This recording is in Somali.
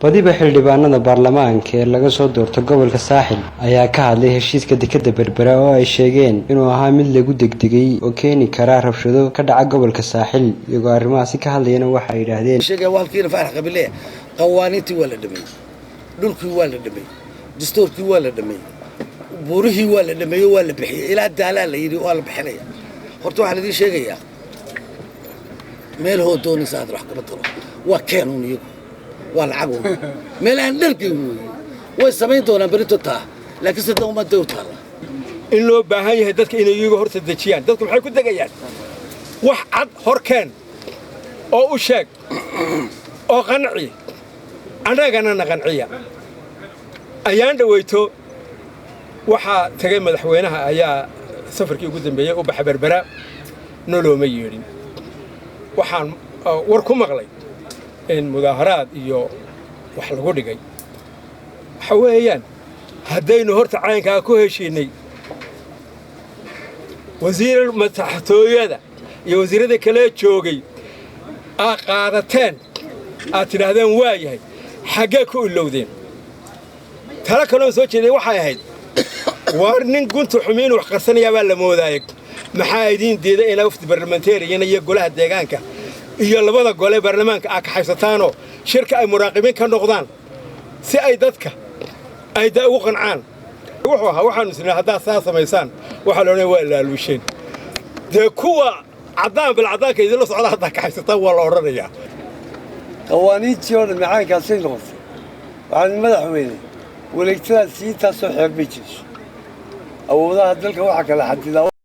Badiba xildhibaanada baarlamaanka ee laga soo doortay gobolka Saaxil ayaa ka hadlay heshiiska dekedda Berbera oo ay sheegeen inuu ahaa mid lagu degdegay oo keeni kara rabshado ka dhaca gobolka Saaxil iyagoo arrimahaasi ka hadlayna waxa ay yiraahdeen sheegay walkiina farax qabile qawaaniintii waa la dhamay dhulkii waa la dhamay dastuurkii waa la dhamay buurihii waa la dhamay waa la bixiyay ilaa daalaa la yiri waa la bixinaya horta waxa la idin sheegayaa meel hoo doonaysa aad wax ka badalo waa keenun iyagu waa lacag meel aan dhalkii way samayn doonaan berito taa laakiin sidoo ma dowrtaa in loo baahan yahay dadka inay iyaga horta dejiyaan dadku maxay ku degayaan wax cad horkeen oo u sheeg oo qanci anagana qanciya ayaan dhaweyto waxa tagay madaxweynaha ayaa safarkii ugu dambeeyay u baxay Berbera noloma yeerin waxaan war ku maqlay in mudaaharaad iyo wax lagu dhigay waxa weeyaan haddaynu horta caynkaa ku heshiinay wasiir madaxtooyada iyo wasiirada kale joogay qaadateen aad tidhaahdeen waa yahay xaggee ku ilowdeen tala kaloo soo jeeday waxay ahayd war nin gunta xumiin wax qarsanayaa baa la moodaayay maxaa idiin diiday in wafdi barlamanteeriyan iyo golaha deegaanka iyo labada gole baarlamaanka ka xaysataano shirka ay muraaqibiin ka noqdaan si ay dadka ay ugu qancaan waxaanu isna hadaa saa sameeysan waxa la oranay waa ilaaluusheen de kuwa cadaan bil cadaanka idin la socda hadaa ka xaysataan waa la oranayaa qawaaniintii oo macaanka si noqotay waxaan madaxweyne wareegtada si taasoo xeeb ma jirto awoodaha dalka waxa kala xadidaa